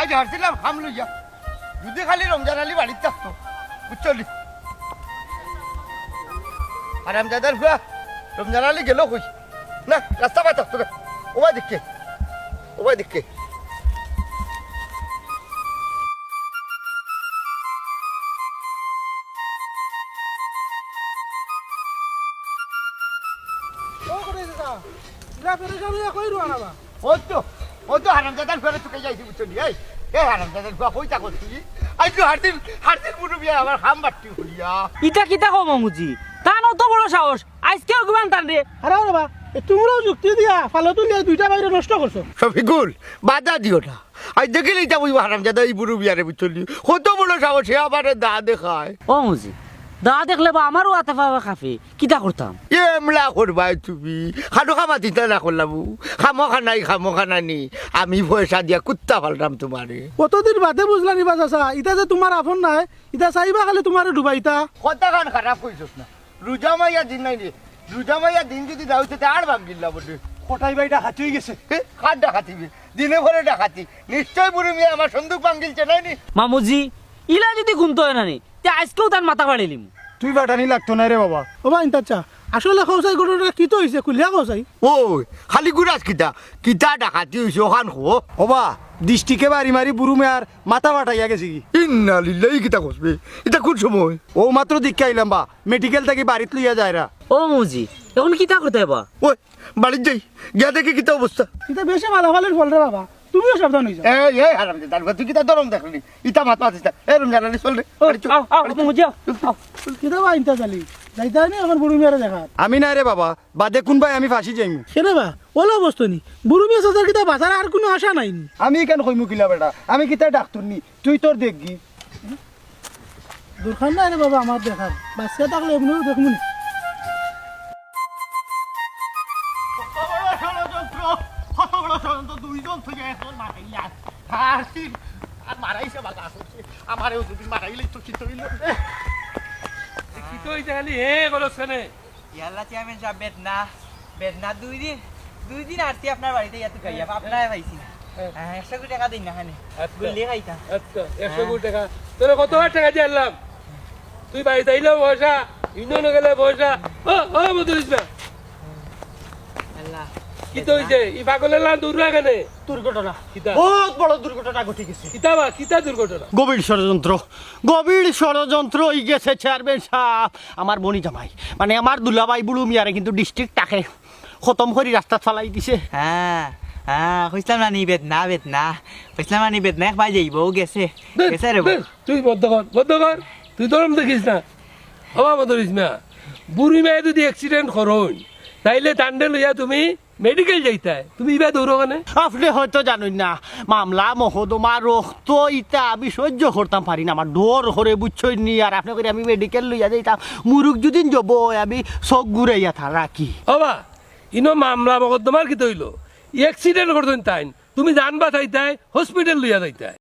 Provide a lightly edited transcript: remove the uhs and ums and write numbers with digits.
আজ হারছিলাম খাম লইয়া যদি খালি রমজান আলী বাড়িতে থাকতো বুঝলি আর আমজাদার ভুয়া রমজান আলী গেল কই না রাস্তা পাই থাকতো না ওবাই দেখে ওই তো হারামজাদার ঘরে চুকে যাইছি বুঝলি এই হারামজাদার ঘর কই থাকো তুই আজ তো হারদিন মুরুবি আমার খাম বাড়তি হলিয়া ইটা কিতা কম মুজি তা নত বড় সাহস আজকেও গুমান টান রে আরে বাবা তোমরাও যুক্তি দিয়া ফালো তুলিয়া দুইটা বাইরে নষ্ট করছো শফিকুল বাধা দিও না আজ দেখিলে এটা বুঝবো হারামজাদা এই মুরুবি আরে বুঝলি কত বড় সাহস সে আমার দা দেখায় ও মুজি দা দেখলে বা আমারও আতে পাওয়া খাফে কিতা করতাম এমলা করবাই তুমি খানো খামা দিতে না করলাম খামো খানানি আমি পয়সা দিয়া কুত্তা ফালতাম তোমারে কতদিন বাদে বুঝলা নিবা চাচা ইটা যে তোমার আপন নাই ইটা চাইবা খালি তোমার ডুবাইতা কথা খান খারাপ কইছস না রোজা মাইয়া দিন নাই রে রোজা মাইয়া দিন যদি দাওতে আর ভাগ গিল্লা বটে কোটাই বাইটা হাতি হয়ে গেছে খাট ডাকাতিবি দিনে ভরে ডাকাতি নিশ্চয় বুড়ি মেয়ে আমার সন্দুক ভাঙ্গিলছে নাইনি মামুজি ইলা যদি গুনতো না নি তে আজকেও তার মাথা বাড়িলিম তুই বাটানি লাগতো না রে বাবা বাবা ইন্তাচ্ছা আসলে খোসাই গরুটা কি তো হইছে কুলিয়া খোসাই ওই খালি গুরাজ কিতা ডাকাতি হইছে ওখান হো বাবা দৃষ্টিকে বাড়ি মারি বুড়ু মেয়ার মাথা বাটাইয়া গেছে কি ইন্না লিল্লাহি কিতা কসবে এটা কোন সময় ও মাত্র দীক্ষা আইলাম বা মেডিকেল থেকে বাড়িত লইয়া যায় রা ও মুজি এখন কিতা করতে বা ওই বাড়ির যাই গিয়া দেখি কিতা অবস্থা এটা বেশি মালামালের ফল রে বাবা তুমিও সাবধান হইছো এই হারামজাদা দার তুই কিতা দরম দেখলি ইতা মাত মাতিস এই রুম জানালি চল রে আও মুজি আও কিটা বা ইন্তা চালি যাইতা নি আমার বুড়ু মেয়ারে দেখা আমি নাই রে বাবা বাদে কোন ভাই আমি ফাঁসি যাইমু কেনে বা ওলা বস্তু নি বুড়ু মেয়ে সাজার কিটা বাজার আর কোনো আশা নাই নি আমি কেন কইমু কিলা বেটা আমি কিতা ডাক্তার নি তুই তোর দেখগি দরকার নাই রে বাবা আমার দেখার বাচ্চা থাকলে এমনিও দেখমু নি দুইজন থেকে এখন মারাইয়া আর মারাইছে বাগা আমারেও যদি মারাইলে তো চিন্তা হইল তুই জানি হে গলছনে ইয়াল্লা চেয়ারম্যান সাহেব বেদনা দুই দিন আসছি আপনার বাড়িতে ইয়াতে খাইয়া আপনারাই পাইছি 100 কোটি টাকা দিন না খানে গুলি খাইতা আচ্ছা 100 কোটি টাকা তোর কত টাকা দিলাম তুই বাড়িতে আইলো পয়সা ইন্দন গেলে পয়সা ও মধুরিস না আল্লাহ কি তো হইছে ই পাগলের লান দূর রাখনে দুর্ঘটনা কিতা বহুত বড় দুর্ঘটনা ঘটে গেছে কিতা দুর্ঘটনা গভীর ষড়যন্ত্র হয়ে গেছে চেয়ারম্যান সাহেব আমার বনি জামাই মানে আমার দুলাভাই বুড়ু মিয়ারে কিন্তু ডিস্ট্রিক্ট টাকে খতম করে রাস্তা চালাই দিছে কইছিলাম না নি বেদনা কইছিলাম না নি বেদনা এক ভাই যাইব গেছে রে তুই বদ্ধ কর তুই দরম দেখিস না হবা মধুরিস না বুড়ি মেয়ে যদি অ্যাক্সিডেন্ট করুন তাইলে টান্ডে লইয়া তুমি মেডিকেল যাইতাই তুমি ইবা দৌড়ো কেন আপনি হয়তো জানেন না মামলা মহদমা রক্ত ইটা আমি সহ্য করতাম পারি না আমার ডোর হরে বুঝছই নি আর আপনি করে আমি মেডিকেল লইয়া যাইতাম মুরুখ যদি যাব আমি চোখ ঘুরাইয়া রাখি হবা ইনো মামলা মকদ্দমার কি তৈল অ্যাক্সিডেন্ট করতেন তাই তুমি জানবা চাইতাই হসপিটাল লইয়া যাইতাই